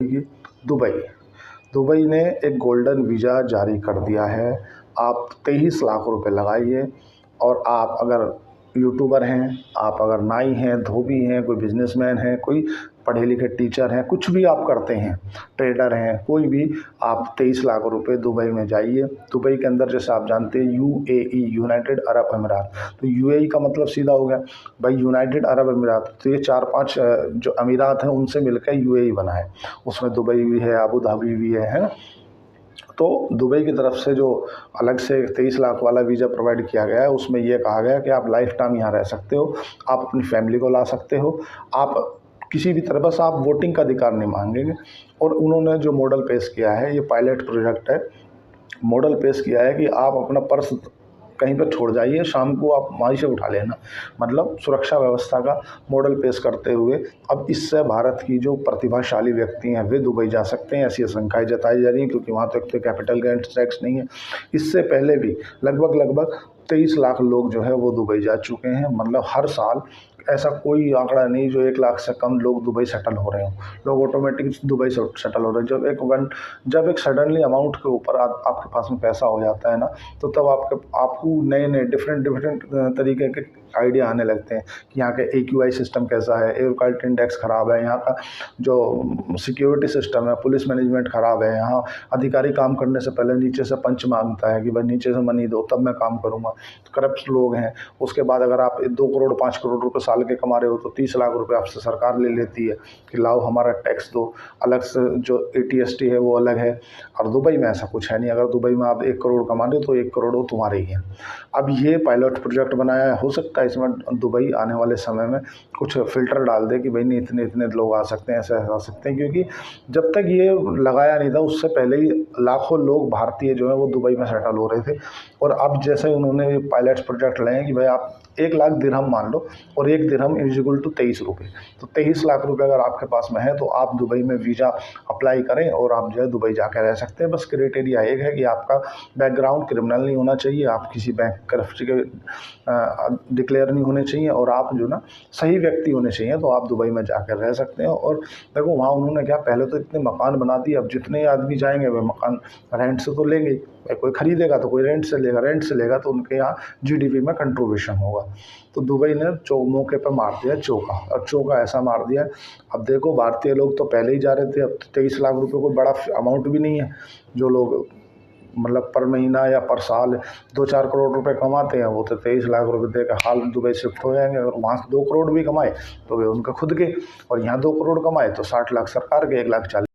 Dubai Dubai ने एक golden visa जारी कर दिया है। आप 23 लाख रुपए लगाइए और आप अगर यूट्यूबर हैं, आप अगर नाई हैं, धोबी हैं, कोई बिजनेसमैन हैं, कोई पढ़े लिखे टीचर हैं, कुछ भी आप करते हैं, ट्रेडर हैं, कोई भी, आप 23 लाख रुपए दुबई में जाइए। दुबई के अंदर जैसे आप जानते हैं यूएई, यूनाइटेड अरब अमीरात, तो यूएई का मतलब सीधा हो गया भाई यूनाइटेड अरब अमीरात। तो ये 4-5 जो अमीरात हैं उनसे मिलकर यूएई बना है। उसमें दुबई भी है, अबू धाबी भी है ना। तो दुबई की तरफ से जो अलग से 23 लाख वाला वीज़ा प्रोवाइड किया गया है, उसमें यह कहा गया है कि आप लाइफ टाइम यहाँ रह सकते हो, आप अपनी फैमिली को ला सकते हो, आप किसी भी तरह, बस आप वोटिंग का अधिकार नहीं मांगेंगे। और उन्होंने जो मॉडल पेश किया है, ये पायलट प्रोजेक्ट है, मॉडल पेश किया है कि आप अपना पर्स कहीं पर छोड़ जाइए, शाम को आप वहीं से उठा लेना। मतलब सुरक्षा व्यवस्था का मॉडल पेश करते हुए अब इससे भारत की जो प्रतिभाशाली व्यक्ति हैं वे दुबई जा सकते हैं, ऐसी आशंकाएं जताई जा रही हैं, क्योंकि वहाँ तो एक तो कैपिटल गेन्स टैक्स नहीं है। इससे पहले भी लगभग 23 लाख लोग जो है वो दुबई जा चुके हैं। मतलब हर साल ऐसा कोई आंकड़ा नहीं जो 1 लाख से कम लोग दुबई सेटल हो रहे हों। लोग ऑटोमेटिक दुबई से सेटल हो रहे हैं। जब एक सडनली अमाउंट के ऊपर आपके पास में पैसा हो जाता है ना, तो तब आपको नए डिफरेंट तरीके के आइडिया आने लगते हैं कि यहाँ के AQI सिस्टम कैसा है, एयर क्वालिटी इंडेक्स ख़राब है, यहाँ का जो सिक्योरिटी सिस्टम है, पुलिस मैनेजमेंट ख़राब है, यहाँ अधिकारी काम करने से पहले नीचे से पंच मांगता है कि भाई नीचे से मनी दो तब मैं काम करूँगा। करप्ट लोग हैं। उसके बाद अगर आप 2 करोड़ 5 करोड़ रुपए साल के कमा रहे हो तो 30 लाख रुपए आपसे सरकार ले लेती है कि लाओ हमारा टैक्स दो। अलग से जो ATST है वो अलग है। और दुबई में ऐसा कुछ है नहीं। अगर दुबई में आप 1 करोड़ कमा रहे हो तो 1 करोड़ वो तुम्हारे ही है। अब ये पायलट प्रोजेक्ट बनाया है, हो सकता है इसमें दुबई आने वाले समय में कुछ फ़िल्टर डाल दे कि भाई नहीं इतने लोग आ सकते हैं, ऐसे आ सकते हैं, क्योंकि जब तक ये लगाया नहीं था उससे पहले ही लाखों लोग भारतीय जो है वो दुबई में सेटल हो रहे थे। और अब जैसे उन्होंने पायलट प्रोजेक्ट लाए हैं कि भाई आप 1 लाख दिरहम मान लो, और 1 दिरहम इज इक्वल टू 23 रुपये। तो 23 लाख रुपए अगर आपके पास में है तो आप दुबई में वीज़ा अप्लाई करें और आप जो है दुबई जाकर रह सकते हैं। बस क्राइटेरिया एक है कि आपका बैकग्राउंड क्रिमिनल नहीं होना चाहिए, आप किसी बैंक करप्ट के डिक्लेयर नहीं होने चाहिए, और आप जो ना सही व्यक्ति होने चाहिए, तो आप दुबई में जाकर रह सकते हैं। और देखो वहाँ उन्होंने क्या, पहले तो इतने मकान बना दिए, अब जितने आदमी जाएंगे वे मकान रेंट से तो लेंगे ही। कोई खरीदेगा तो कोई रेंट से लेगा तो उनके यहाँ GDP में कंट्रीब्यूशन होगा। तो दुबई ने मौके पर मार दिया चौका, और चौका ऐसा मार दिया। अब देखो भारतीय लोग तो पहले ही जा रहे थे, अब 23 लाख रुपए कोई बड़ा अमाउंट भी नहीं है। जो लोग मतलब पर महीना या पर साल 2-4 करोड़ रुपए कमाते हैं, वो तो 23 लाख रुपए दे के हाल दुबई शिफ्ट हो जाएंगे। अगर वहाँ से 2 करोड़ भी कमाए तो वे उनके खुद के, और यहाँ 2 करोड़ कमाए तो 60 लाख सरकार के, 1 लाख 40